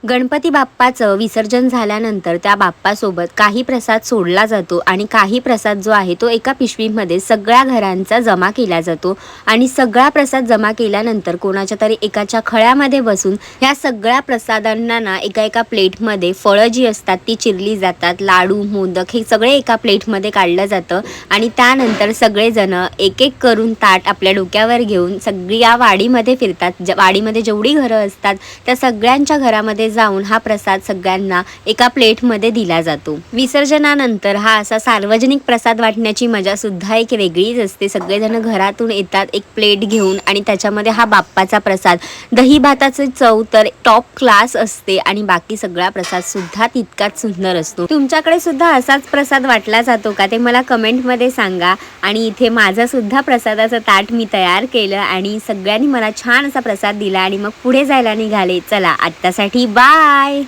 गणपती बाप्पाचं विसर्जन झाल्यानंतर त्या बाप्पासोबत काही प्रसाद सोडला जातो आणि काही प्रसाद जो आहे तो एका पिशवीमध्ये सगळ्या घरांचा जमा केला जातो आणि सगळा प्रसाद जमा केल्यानंतर कोणाच्या तरी एकाच्या खळ्यामध्ये बसून ह्या सगळ्या प्रसादांना ना एका एका प्लेटमध्ये फळं जी असतात ती चिरली जातात. लाडू, मोदक हे सगळे एका प्लेटमध्ये काढलं जातं आणि त्यानंतर सगळेजण एक एक करून ताट आपल्या डोक्यावर घेऊन सगळी या वाडीमध्ये फिरतात. वाडीमध्ये जेवढी घरं असतात त्या सगळ्यांच्या घरामध्ये जाऊन हा प्रसाद सगळ्यांना एका प्लेटमध्ये दिला जातो. विसर्जनानंतर हा असा सार्वजनिक प्रसाद वाटण्याची मजा सुद्धा एक वेगळीच असते. सगळेजण घरातून येतात एक प्लेट घेऊन आणि त्याच्यामध्ये हा बाप्पाचा प्रसाद. दही भाताची चव तर टॉप क्लास असते आणि बाकी सगळा प्रसाद सुद्धा तितकाच सुंदर असतो. तुमच्याकडे सुद्धा असाच प्रसाद वाटला जातो का ते मला कमेंटमध्ये सांगा. आणि इथे माझा सुद्धा प्रसादाचं ताट मी तयार केलं आणि सगळ्यांनी मला छान असा प्रसाद दिला आणि मग पुढे जायला निघाले. चला आत्तासाठी बाय.